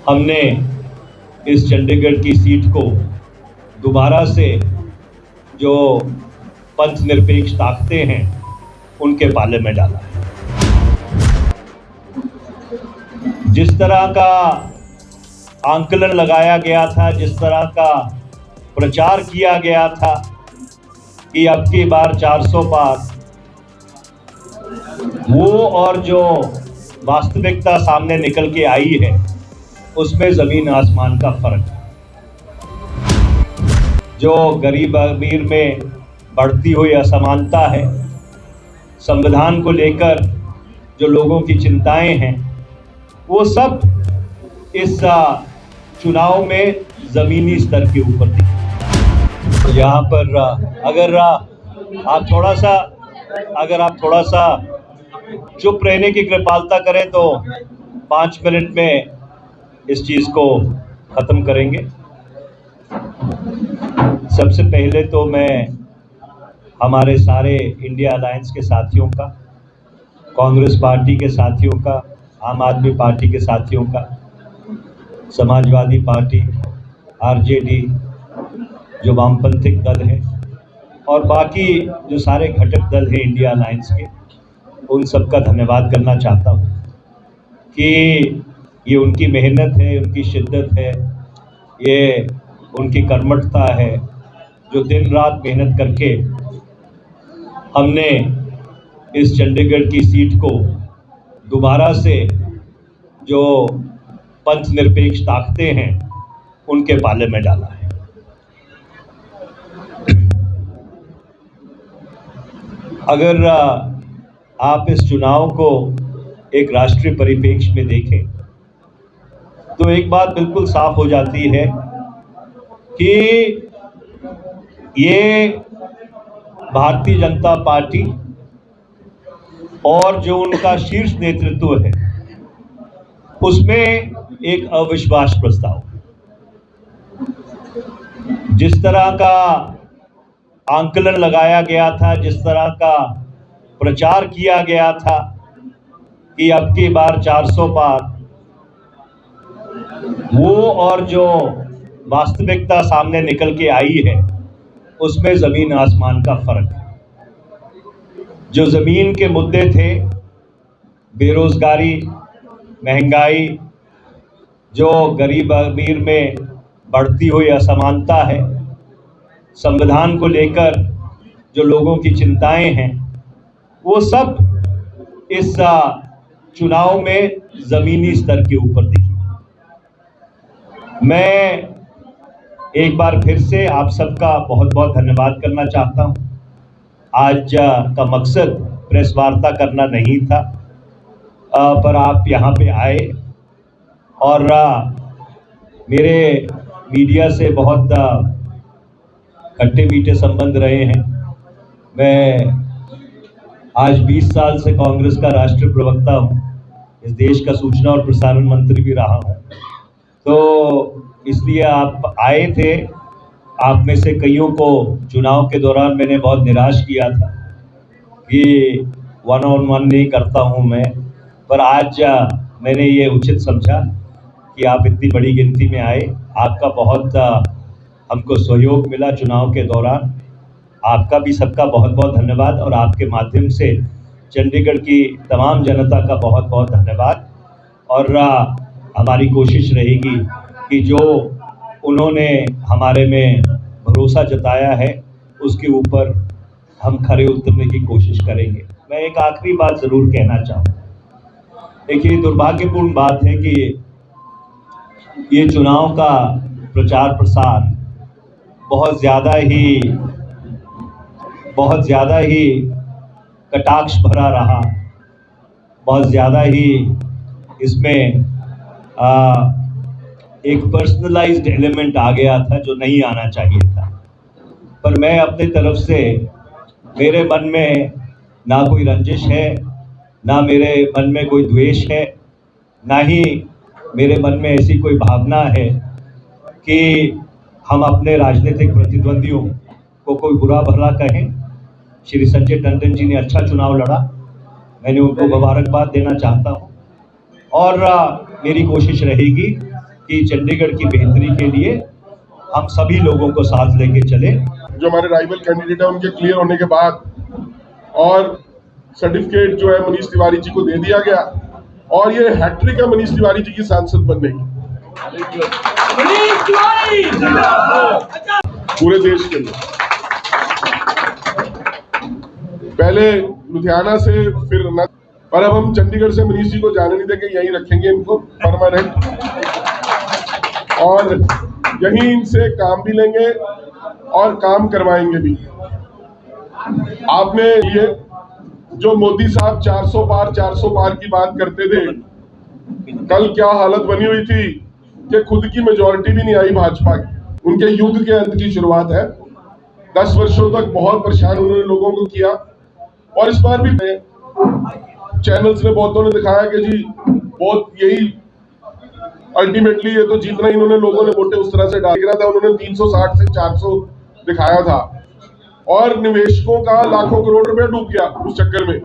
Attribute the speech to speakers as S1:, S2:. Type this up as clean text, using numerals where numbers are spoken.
S1: हमने इस चंडीगढ़ की सीट को दोबारा से जो पंथ निरपेक्ष ताकतें हैं उनके पाले में डाला है। जिस तरह का आंकलन लगाया गया था, जिस तरह का प्रचार किया गया था कि अब की बार 400 पार, वो और जो वास्तविकता सामने निकल के आई है उसमें जमीन आसमान का फर्क है। जो गरीब अमीर में बढ़ती हुई असमानता है, संविधान को लेकर जो लोगों की चिंताएं हैं, वो सब इस चुनाव में जमीनी स्तर के ऊपर दिखे। यहाँ पर अगर आप थोड़ा सा चुप रहने की कृपालता करें तो 5 मिनट में इस चीज को खत्म करेंगे। सबसे पहले तो मैं हमारे सारे इंडिया अलायंस के साथियों का, कांग्रेस पार्टी के साथियों का, आम आदमी पार्टी के साथियों का, समाजवादी पार्टी, आरजेडी, जो वामपंथिक दल है और बाकी जो सारे घटक दल हैं इंडिया अलायंस के, उन सबका धन्यवाद करना चाहता हूँ कि ये उनकी मेहनत है, उनकी शिद्दत है, ये उनकी कर्मठता है, जो दिन रात मेहनत करके हमने इस चंडीगढ़ की सीट को दोबारा से जो पंथ निरपेक्ष ताकतें हैं उनके पाले में डाला है। अगर आप इस चुनाव को एक राष्ट्रीय परिप्रेक्ष्य में देखें तो एक बात बिल्कुल साफ हो जाती है कि ये भारतीय जनता पार्टी और जो उनका शीर्ष नेतृत्व है उसमें एक अविश्वास प्रस्ताव, जिस तरह का आंकलन लगाया गया था, जिस तरह का प्रचार किया गया था कि अब की बार 400 पार, वो और जो वास्तविकता सामने निकल के आई है उसमें जमीन आसमान का फर्क है। जो जमीन के मुद्दे थे, बेरोजगारी, महंगाई, जो गरीब अमीर में बढ़ती हुई असमानता है, संविधान को लेकर जो लोगों की चिंताएं हैं, वो सब इस चुनाव में जमीनी स्तर के ऊपर दिखी। मैं एक बार फिर से आप सबका बहुत बहुत धन्यवाद करना चाहता हूं। आज का मकसद प्रेस वार्ता करना नहीं था, पर आप यहाँ पे आए और मेरे मीडिया से बहुत खट्टे मीठे संबंध रहे हैं। मैं आज 20 साल से कांग्रेस का राष्ट्रीय प्रवक्ता हूँ, इस देश का सूचना और प्रसारण मंत्री भी रहा हूँ, तो इसलिए आप आए थे। आप में से कईयों को चुनाव के दौरान मैंने बहुत निराश किया था कि 1-on-1 नहीं करता हूँ मैं, पर आज मैंने ये उचित समझा कि आप इतनी बड़ी गिनती में आए। आपका बहुत हमको सहयोग मिला चुनाव के दौरान। आपका भी सबका बहुत बहुत धन्यवाद और आपके माध्यम से चंडीगढ़ की तमाम जनता का बहुत बहुत धन्यवाद। और हमारी कोशिश रहेगी कि जो उन्होंने हमारे में भरोसा जताया है उसके ऊपर हम खरे उतरने की कोशिश करेंगे। मैं एक आखिरी बात ज़रूर कहना चाहूँ। देखिए, दुर्भाग्यपूर्ण बात है कि ये चुनाव का प्रचार प्रसार बहुत ज़्यादा ही कटाक्ष भरा रहा, बहुत ज़्यादा ही इसमें एक पर्सनलाइज्ड एलिमेंट आ गया था जो नहीं आना चाहिए था। पर मैं अपनी तरफ से, मेरे मन में ना कोई रंजिश है, ना मेरे मन में कोई द्वेष है, ना ही मेरे मन में ऐसी कोई भावना है कि हम अपने राजनीतिक प्रतिद्वंदियों को कोई बुरा भला कहें। श्री संजय टंडन जी ने अच्छा चुनाव लड़ा, मैंने उनको मुबारकबाद देना चाहता हूँ और मेरी कोशिश रहेगी कि चंडीगढ़ की बेहतरी के लिए हम सभी लोगों को साथ लेके चले।
S2: जो हमारे राइवल कैंडिडेट है उनके क्लियर होने के बाद और सर्टिफिकेट जो है मनीष तिवारी जी को दे दिया गया और ये हैट्रिक है मनीष तिवारी जी की सांसद बनने की पूरे देश के लिए। पहले लुधियाना से फिर पर अब हम चंडीगढ़ से मनीष जी को जाने नहीं देंगे, यहीं रखेंगे इनको परमानेंट और यहीं इनसे काम भी लेंगे और काम करवाएंगे भी। आपने ये जो मोदी साहब 400 पार की बात करते थे, कल क्या हालत बनी हुई थी कि खुद की मेजॉरिटी भी नहीं आई भाजपा की। उनके युद्ध के अंत की शुरुआत है। 10 वर्षों तक बहुत परेशान उन्होंने लोगों को किया और इस बार भी चैनल्स ने बहुतों ने दिखाया कि जी बहुत यही अल्टीमेटली ये तो जीतना इन्होंने लोगों ने वोटे उस तरह से डाल रहा था। उन्होंने 360 से 400 दिखाया था और निवेशकों का लाखों करोड़ रुपए डूब गया उस चक्कर में।